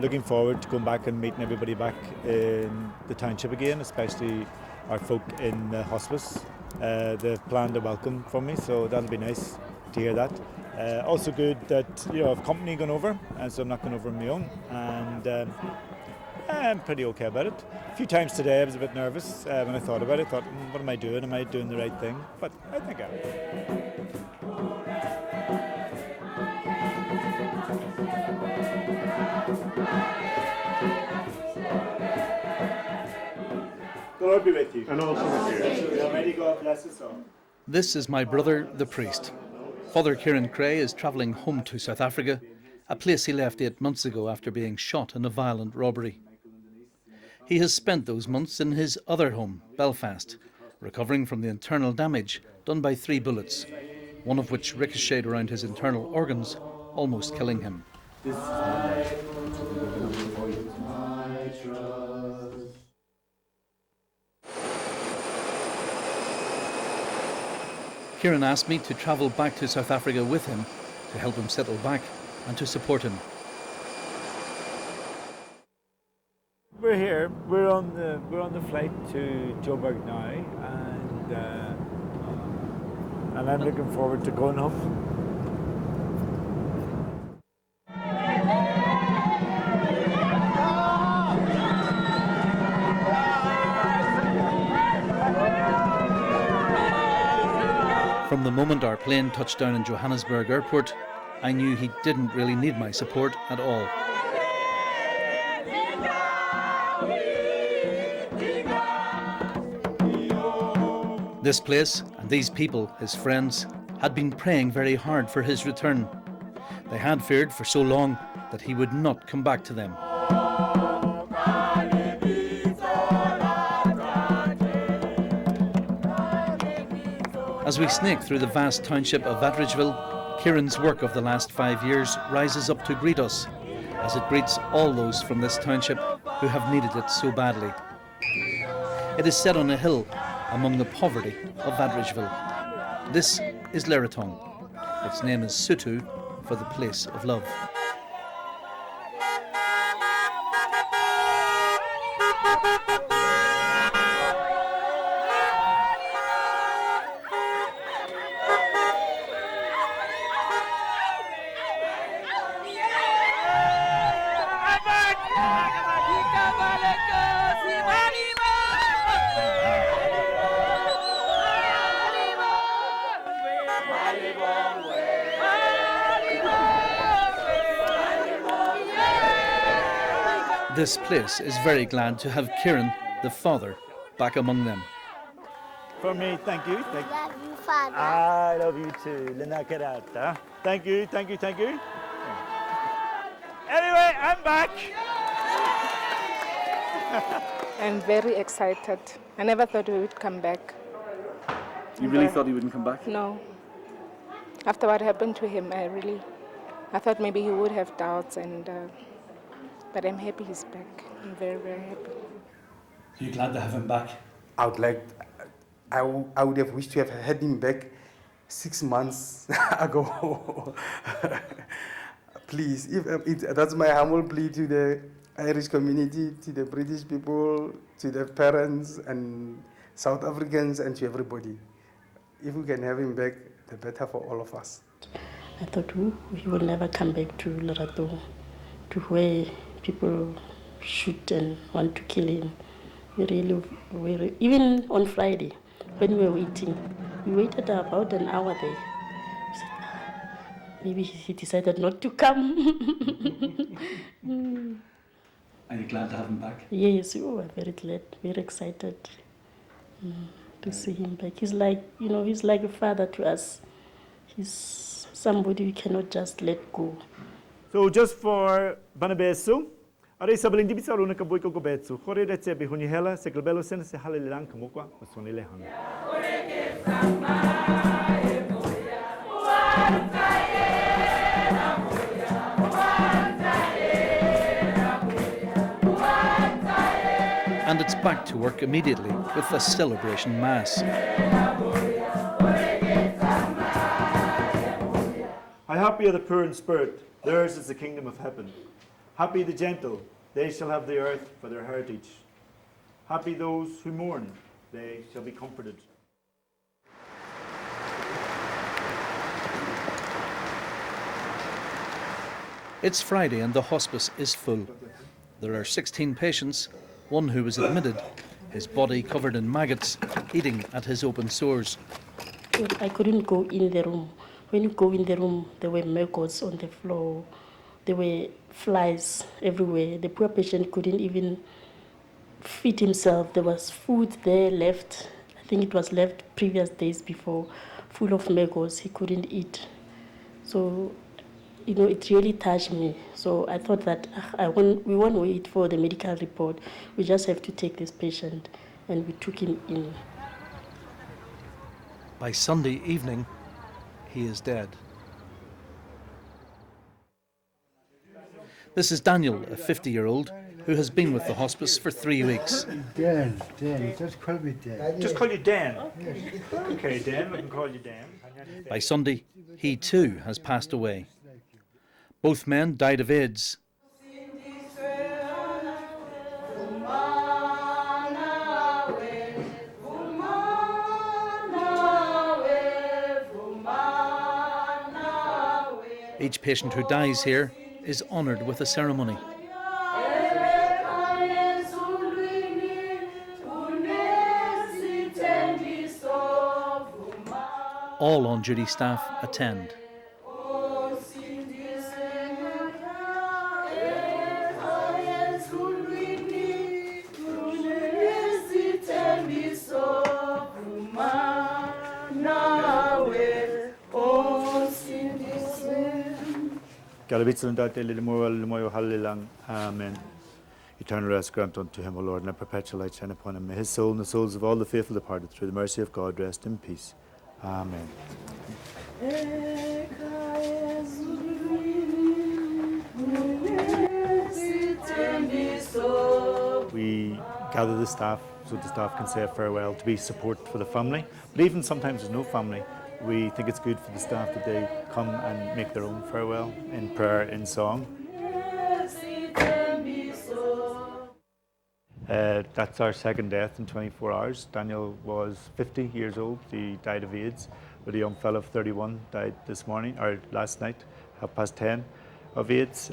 Looking forward to going back and meeting everybody back in the township again, especially our folk in the hospice. They've planned a welcome for me, so that'll be nice to hear that. Also good that I've company going over, and so I'm not going over on my own, and I'm pretty okay about it. A few times today I was a bit nervous when I thought about it. I thought, what am I doing? Am I doing the right thing? But I think I am. The Lord be with you. And also with you. Almighty God bless us all. This is my brother, the priest. Fr Kieran Creagh is travelling home to South Africa, a place he left 8 months ago after being shot in a violent robbery. He has spent those months in his other home, Belfast, recovering from the internal damage done by 3 bullets, one of which ricocheted around his internal organs, almost killing him. Kieran asked me to travel back to South Africa with him to help him settle back and to support him. We're here. We're on the flight to Johannesburg now, and I'm looking forward to going home. From the moment our plane touched down in Johannesburg airport, I knew he didn't really need my support at all. This place and these people, his friends, had been praying very hard for his return. They had feared for so long that he would not come back to them. As we snake through the vast township of Atteridgeville, Kieran's work of the last 5 years rises up to greet us, as it greets all those from this township who have needed it so badly. It is set on a hill among the poverty of Atteridgeville. This is Leratong. Its name is Sutu, for the place of love. This place is very glad to have Kieran, the father, back among them. For me, thank you. I love you, Father. I love you too. Lina Karata. Thank you, thank you, thank you. Anyway, I'm back. I'm very excited. I never thought we would come back. You really thought he wouldn't come back? No. After what happened to him, I thought maybe he would have doubts, but I'm happy he's back. I'm very, very happy. Are you glad to have him back? I would have wished to have had him back 6 months ago. Please, that's my humble plea to the Irish community, to the British people, to the parents and South Africans and to everybody. If we can have him back, the better for all of us. I thought he will never come back to Lerato, to where people shoot and want to kill him. Even on Friday, when we were waiting, we waited about an hour there. We said, maybe he decided not to come. Are you glad to have him back? Yes, we were very glad, very excited to see him back. He's like a father to us. He's somebody we cannot just let go. So just for Banabesu, are sabaling di bisa runa kaboy ko betsu. Kore retse be hunihela se glbelo sen se halilang kamukwa masonile hang. And it's back to work immediately with a celebration mass. How happy are the poor in spirit? Theirs is the kingdom of heaven. Happy the gentle, they shall have the earth for their heritage. Happy those who mourn, they shall be comforted. It's Friday and the hospice is full. There are 16 patients, one who was admitted, his body covered in maggots, eating at his open sores. I couldn't go in the room. When you go in the room, there were maggots on the floor. There were flies everywhere. The poor patient couldn't even feed himself. There was food there left. I think it was left previous days before, full of maggots. He couldn't eat. So, it really touched me. So I thought that we won't wait for the medical report. We just have to take this patient, and we took him in. By Sunday evening, he is dead. This is Daniel, a 50-year-old, who has been with the hospice for 3 weeks. Dan, just call me Dan. Just call you Dan. Okay, Dan, we can call you Dan. By Sunday, he too has passed away. Both men died of AIDS. Each patient who dies here is honoured with a ceremony. All on-duty staff attend. Amen. Eternal rest grant unto him, O Lord, and a perpetual light shine upon him. May his soul and the souls of all the faithful departed through the mercy of God rest in peace. Amen. We gather the staff so the staff can say a farewell to be support for the family. But even sometimes there's no family, we think it's good for the staff that they come and make their own farewell in prayer, in song. That's our second death in 24 hours. Daniel was 50 years old. He died of AIDS, but a young fellow of 31 died this morning, or last night, 10:30, of AIDS.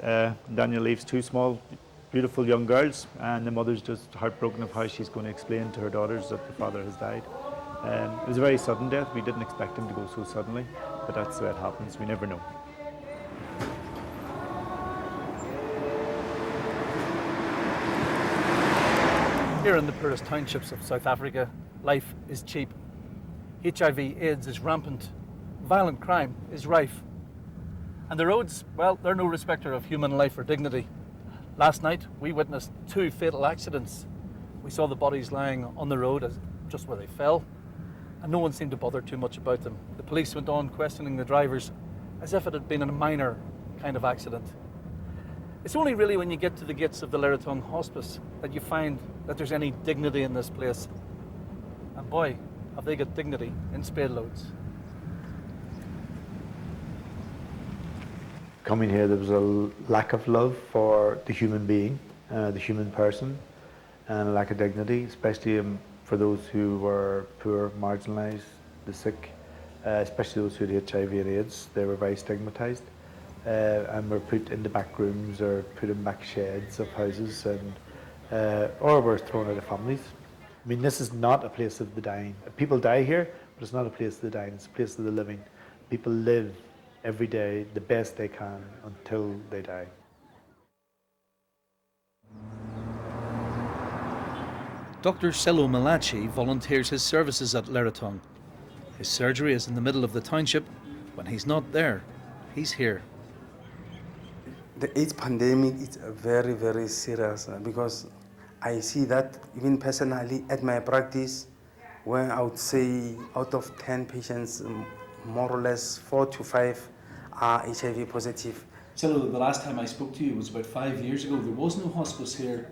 Daniel leaves two small, beautiful young girls, and the mother's just heartbroken of how she's going to explain to her daughters that the father has died. It was a very sudden death. We didn't expect him to go so suddenly, but that's the way it happens. We never know. Here in the poorest townships of South Africa, life is cheap. HIV/AIDS is rampant. Violent crime is rife. And the roads, well, they're no respecter of human life or dignity. Last night, we witnessed 2 fatal accidents. We saw the bodies lying on the road just where they fell, and no one seemed to bother too much about them. The police went on questioning the drivers as if it had been a minor kind of accident. It's only really when you get to the gates of the Lerotong Hospice that you find that there's any dignity in this place. And boy, have they got dignity in spade loads. Coming here, there was a lack of love for the human being, the human person, and a lack of dignity, especially for those who were poor, marginalised, the sick, especially those who had HIV and AIDS. They were very stigmatised and were put in the back rooms or put in back sheds of houses, and or were thrown out of families. I mean, this is not a place of the dying. People die here, but it's not a place of the dying, it's a place of the living. People live every day the best they can until they die. Dr. Selo Malachi volunteers his services at Lerotong. His surgery is in the middle of the township. When he's not there, he's here. The AIDS pandemic is very, very serious because I see that even personally at my practice, where I would say out of 10 patients, more or less 4 to 5 are HIV positive. Selo, the last time I spoke to you was about 5 years ago. There was no hospice here.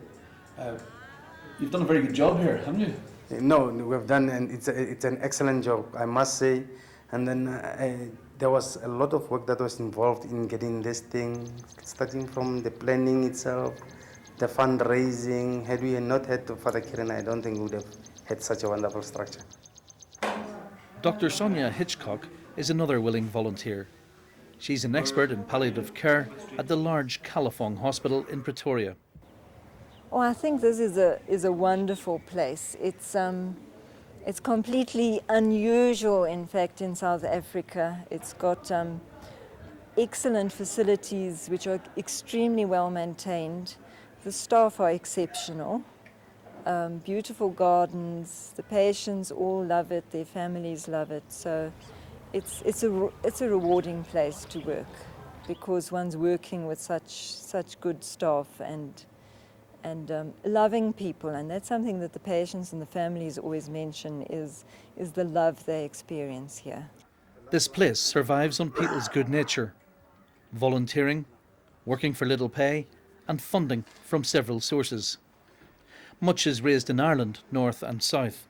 You've done a very good job here, haven't you? No, we've done, and it's an excellent job, I must say. And then There was a lot of work that was involved in getting this thing, starting from the planning itself, the fundraising. Had we not had Fr Kieran, I don't think we would have had such a wonderful structure. Dr. Sonia Hitchcock is another willing volunteer. She's an expert in palliative care at the large Califong Hospital in Pretoria. Oh, I think this is a wonderful place. It's completely unusual, in fact, in South Africa. It's got excellent facilities which are extremely well maintained. The staff are exceptional. Beautiful gardens. The patients all love it. Their families love it. So it's a rewarding place to work because one's working with such good staff and loving people, and that's something that the patients and the families always mention is the love they experience here. This place survives on people's good nature, volunteering, working for little pay, and funding from several sources. Much is raised in Ireland, north and south.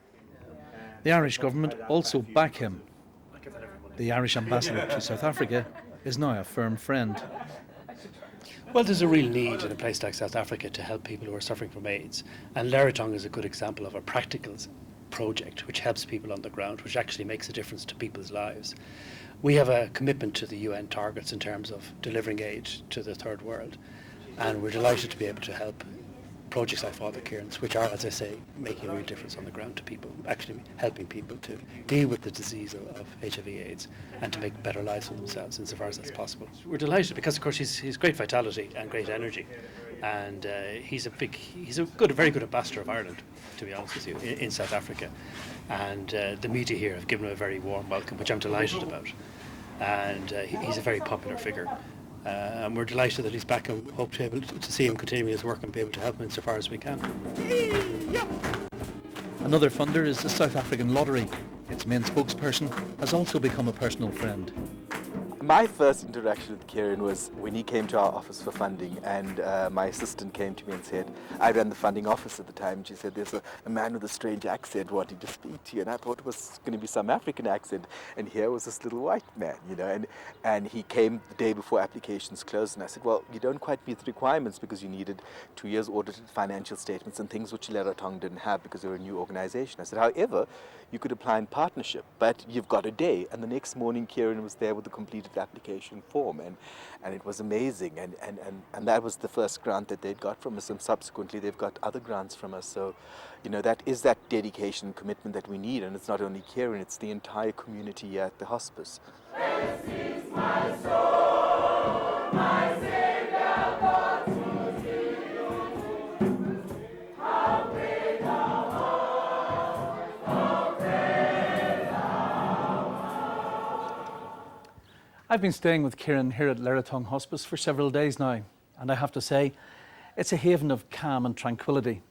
The Irish government also back him. The Irish ambassador to South Africa is now a firm friend. Well, there's a real need in a place like South Africa to help people who are suffering from AIDS. And Leratong is a good example of a practical project which helps people on the ground, which actually makes a difference to people's lives. We have a commitment to the UN targets in terms of delivering aid to the third world. And we're delighted to be able to help projects like Fr Kieran's, which are, as I say, making a real difference on the ground to people, actually helping people to deal with the disease of HIV/AIDS and to make better lives for themselves insofar as that's possible. We're delighted because, of course, he's great vitality and great energy, and he's a very good ambassador of Ireland, to be honest with you, in South Africa, and the media here have given him a very warm welcome, which I'm delighted about, and he's a very popular figure. And we're delighted that he's back and hope to be able to see him continue his work and be able to help him insofar as we can. Another funder is the South African Lottery. Its main spokesperson has also become a personal friend. My first interaction with Kieran was when he came to our office for funding, and my assistant came to me and said, I ran the funding office at the time, and she said, there's a man with a strange accent wanting to speak to you, and I thought it was going to be some African accent, and here was this little white man, you know, and he came the day before applications closed, and I said, well, you don't quite meet the requirements because you needed 2 years audited financial statements and things which Leratong didn't have because they were a new organization. I said, however, you could apply in partnership, but you've got a day. And the next morning, Kieran was there with the completed application form, and it was amazing. And that was the first grant that they'd got from us, and subsequently they've got other grants from us. So, you know, that is that dedication and commitment that we need, and it's not only Kieran, it's the entire community here at the hospice. This is my soul, my Saviour God to thee. How great thou art, how great thou art. I've been staying with Kieran here at Leratong Hospice for several days now, and I have to say, it's a haven of calm and tranquility.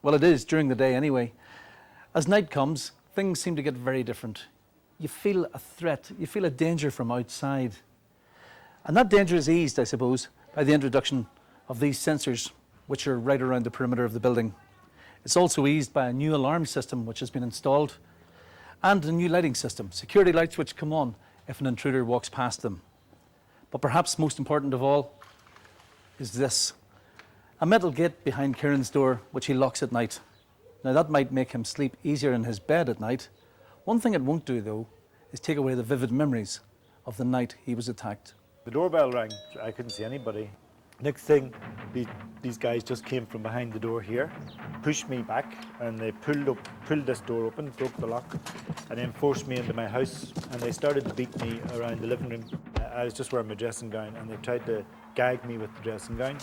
Well, it is during the day anyway. As night comes, things seem to get very different. You feel a threat, you feel a danger from outside. And that danger is eased, I suppose, by the introduction of these sensors, which are right around the perimeter of the building. It's also eased by a new alarm system which has been installed, and a new lighting system, security lights which come on if an intruder walks past them. But perhaps most important of all is this. A metal gate behind Kieran's door, which he locks at night. Now that might make him sleep easier in his bed at night. One thing it won't do, though, is take away the vivid memories of the night he was attacked. The doorbell rang. I couldn't see anybody. Next thing, these guys just came from behind the door here, pushed me back, and they pulled this door open, broke the lock, and then forced me into my house. And they started to beat me around the living room. I was just wearing my dressing gown, and they tried to gag me with the dressing gown.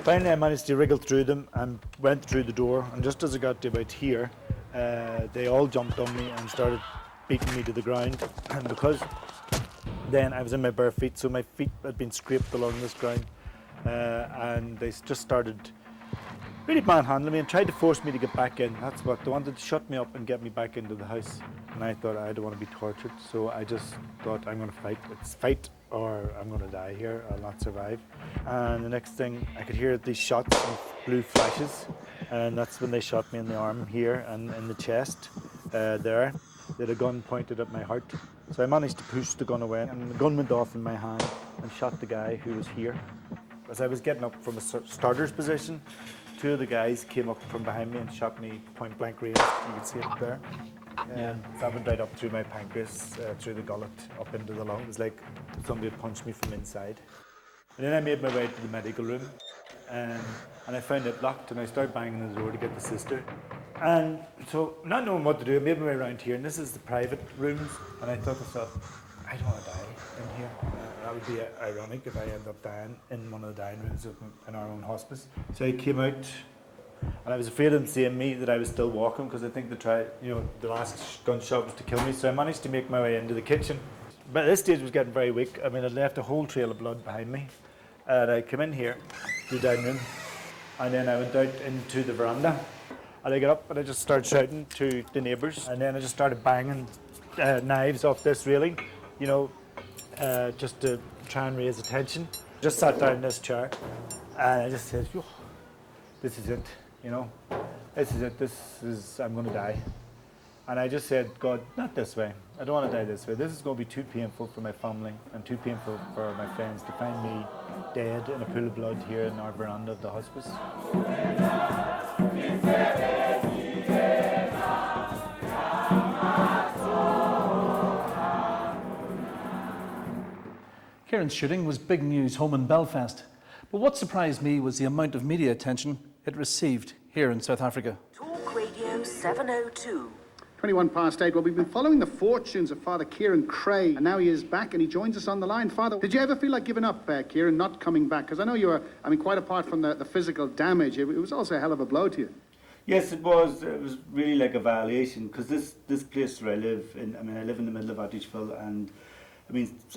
Finally, I managed to wriggle through them and went through the door. And just as I got to about here, they all jumped on me and started beating me to the ground. And because then I was in my bare feet, so my feet had been scraped along this ground. And they just started really manhandling me and tried to force me to get back in. That's what they wanted, to shut me up and get me back into the house. And I thought, I don't want to be tortured, so I just thought, I'm going to fight. It's fight or I'm going to die here, I'll not survive. And the next thing, I could hear these shots of blue flashes, and that's when they shot me in the arm here and in the chest there. They had a gun pointed at my heart. So I managed to push the gun away, and the gun went off in my hand and shot the guy who was here. As I was getting up from a starter's position, two of the guys came up from behind me and shot me point blank range. You can see it up there. That went right up through my pancreas, through the gullet, up into the lung. It was like somebody had punched me from inside. And then I made my way to the medical room, and I found it locked, and I started banging on the door to get the sister. And so, not knowing what to do, I made my way around here, and this is the private rooms, and I thought to myself, I don't want to die in here. That would be ironic if I end up dying in one of the dying rooms in our own hospice. So I came out, and I was afraid of them seeing me, that I was still walking, because I think the last gunshot was to kill me. So I managed to make my way into the kitchen. But at this stage, I was getting very weak. I mean, I'd left a whole trail of blood behind me. And I came in here, to the dining room, and then I went out into the veranda. And I got up and I just started shouting to the neighbours. And then I just started banging knives off this railing, just to try and raise attention. Just sat down in this chair, and I just said, this is it, this is it, I'm going to die. And I just said, God, not this way. I don't want to die this way. This is going to be too painful for my family and too painful for my friends to find me dead in a pool of blood here in our veranda of the hospice. Kieran's shooting was big news home in Belfast. But what surprised me was the amount of media attention it received here in South Africa. Talk Radio 702. 21 past 8. Well, we've been following the fortunes of Fr Kieran Creagh, and now he is back and he joins us on the line. Father, did you ever feel like giving up, Kieran, not coming back? Because I know you were, quite apart from the physical damage, it was also a hell of a blow to you. Yes, it was. It was really like a violation, because this place where I live, I live in the middle of Atteridgeville, and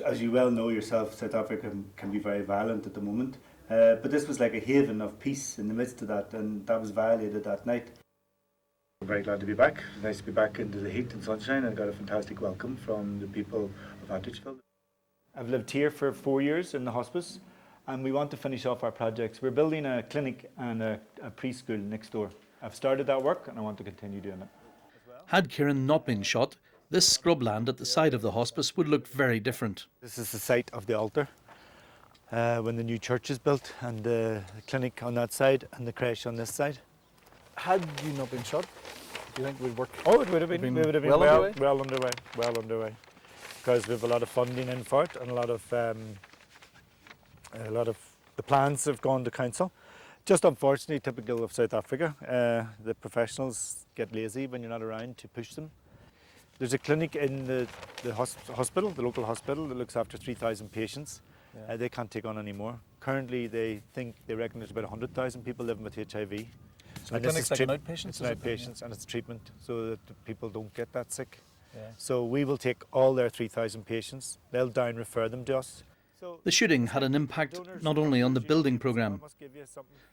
as you well know yourself, South Africa can be very violent at the moment. But this was like a haven of peace in the midst of that, and that was violated that night. I'm very glad to be back. It's nice to be back into the heat and sunshine. I got a fantastic welcome from the people of Atteridgeville. I've lived here for 4 years in the hospice, and we want to finish off our projects. We're building a clinic and a preschool next door. I've started that work, and I want to continue doing it. Had Kieran not been shot, this scrubland at the side of the hospice would look very different. This is the site of the altar when the new church is built, and the clinic on that side and the creche on this side. Had you not been shot, do you think we'd work? Oh, it would have been. We would have been well underway. Because we have a lot of funding in for it, and a lot of the plans have gone to council. Just unfortunately, typical of South Africa, the professionals get lazy when you're not around to push them. There's a clinic in the hospital, the local hospital, that looks after 3,000 patients. Yeah. They can't take on any more. Currently, they reckon there's about 100,000 people living with HIV. So the clinic's like an outpatient? It's an outpatient, and it's treatment, so that the people don't get that sick. Yeah. So we will take all their 3,000 patients. They'll down refer them to us. The shooting had an impact not only on the building programme.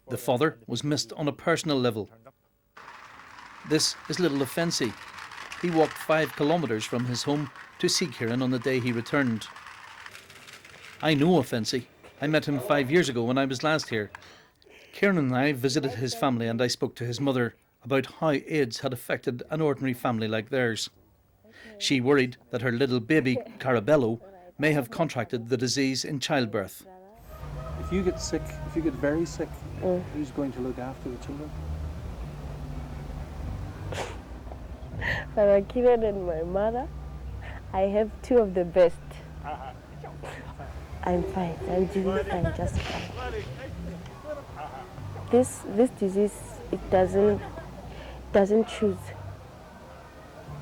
The father was missed on a personal level. This is little Offensi. He walked 5 kilometres from his home to see Kieran on the day he returned. I know Offensi. I met him 5 years ago when I was last here. Kieran and I visited his family, and I spoke to his mother about how AIDS had affected an ordinary family like theirs. She worried that her little baby, Carabello, may have contracted the disease in childbirth. If you get sick, if you get very sick, who's going to look after the children? Fr Kieran and my mother, I have 2 of the best. I'm fine. I'm doing fine, just fine. This disease, it doesn't choose.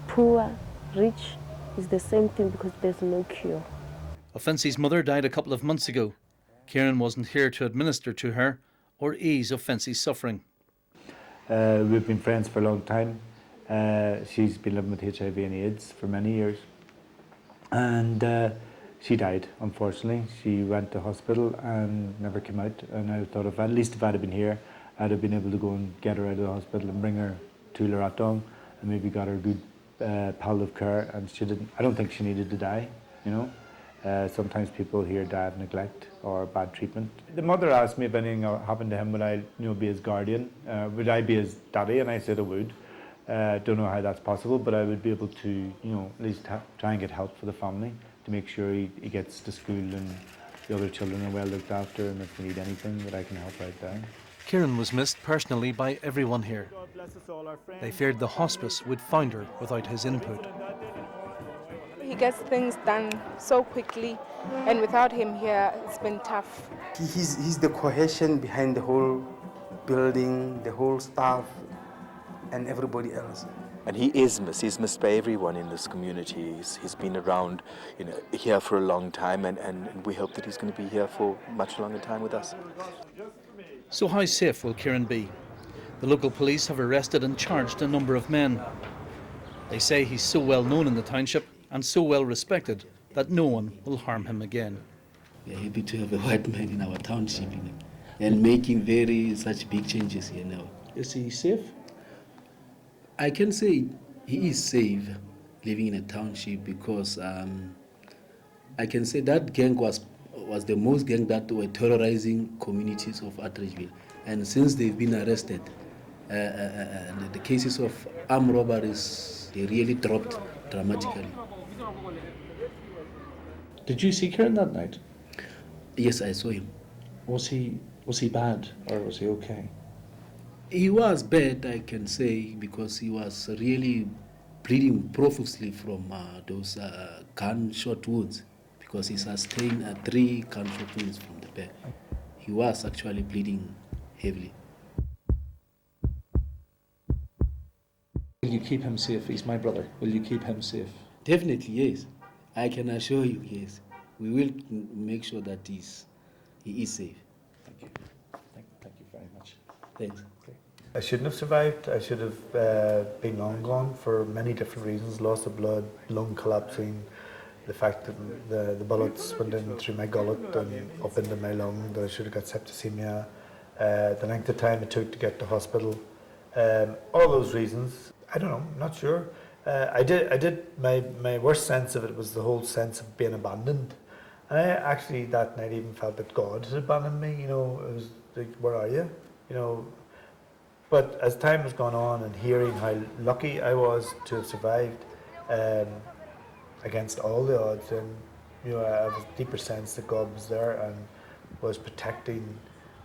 Poor, rich, is the same thing because there's no cure. Offensi's mother died a couple of months ago. Kieran wasn't here to administer to her or ease Offensi's suffering. We've been friends for a long time. She's been living with HIV and AIDS for many years. And she died, unfortunately. She went to hospital and never came out. And I thought at least if I'd have been here, I'd have been able to go and get her out of the hospital and bring her to Loratong and maybe got her good palliative care. And she didn't. I don't think she needed to die, Sometimes people here die of neglect or bad treatment. The mother asked me if anything happened to him, would I be his guardian? Would I be his daddy? And I said I would. Don't know how that's possible, but I would be able to, you know, at least try and get help for the family to make sure he gets to school and the other children are well looked after, and if they need anything that I can help out there. Kieran was missed personally by everyone here. They feared the hospice would founder without his input. He gets things done so quickly, and without him here, it's been tough. He's the cohesion behind the whole building, the whole staff, and everybody else. And he is missed. He's missed by everyone in this community. He's been around, you know, here for a long time, and we hope that he's going to be here for much longer time with us. So how safe will Kieran be? The local police have arrested and charged a number of men. They say he's so well known in the township and so well respected that no one will harm him again. We are happy to have a white man in our township, you know, and making such big changes here now. Is he safe? I can say he is safe living in a township because I can say that gang was the most gang that were terrorizing communities of Atteridgeville. And since they've been arrested, the cases of armed robberies, they really dropped dramatically. Did you see Kieran that night? Yes, I saw him. Was he bad or was he okay? He was bad, I can say, because he was really bleeding profusely from those gunshot wounds, because he sustained 3 gunshot wounds from the back. He was actually bleeding heavily. Will you keep him safe? He's my brother. Will you keep him safe? Definitely, yes. I can assure you, yes. We will make sure that he is safe. Thank you. Thank you very much. Thanks. Okay. I shouldn't have survived. I should have been long gone for many different reasons. Loss of blood, lung collapsing, the fact that the bullets went in through my gullet and up into my lung, that I should have got septicemia, the length of time it took to get to hospital. All those reasons, I don't know, I'm not sure. My worst sense of it was the whole sense of being abandoned. And I actually that night even felt that God had abandoned me, you know. It was like, where are you? You know. But as time has gone on and hearing how lucky I was to have survived against all the odds, and you know, I have a deeper sense that God was there and was protecting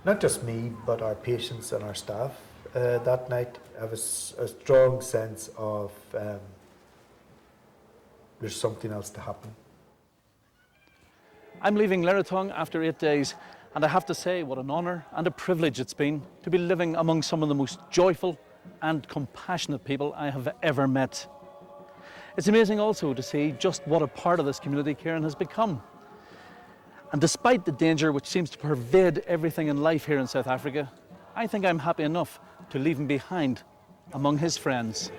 not just me but our patients and our staff. That night I have a strong sense of there's something else to happen. I'm leaving Leratong after 8 days, and I have to say what an honour and a privilege it's been to be living among some of the most joyful and compassionate people I have ever met. It's amazing also to see just what a part of this community Kieran has become. And despite the danger which seems to pervade everything in life here in South Africa, I think I'm happy enough to leave him behind among his friends.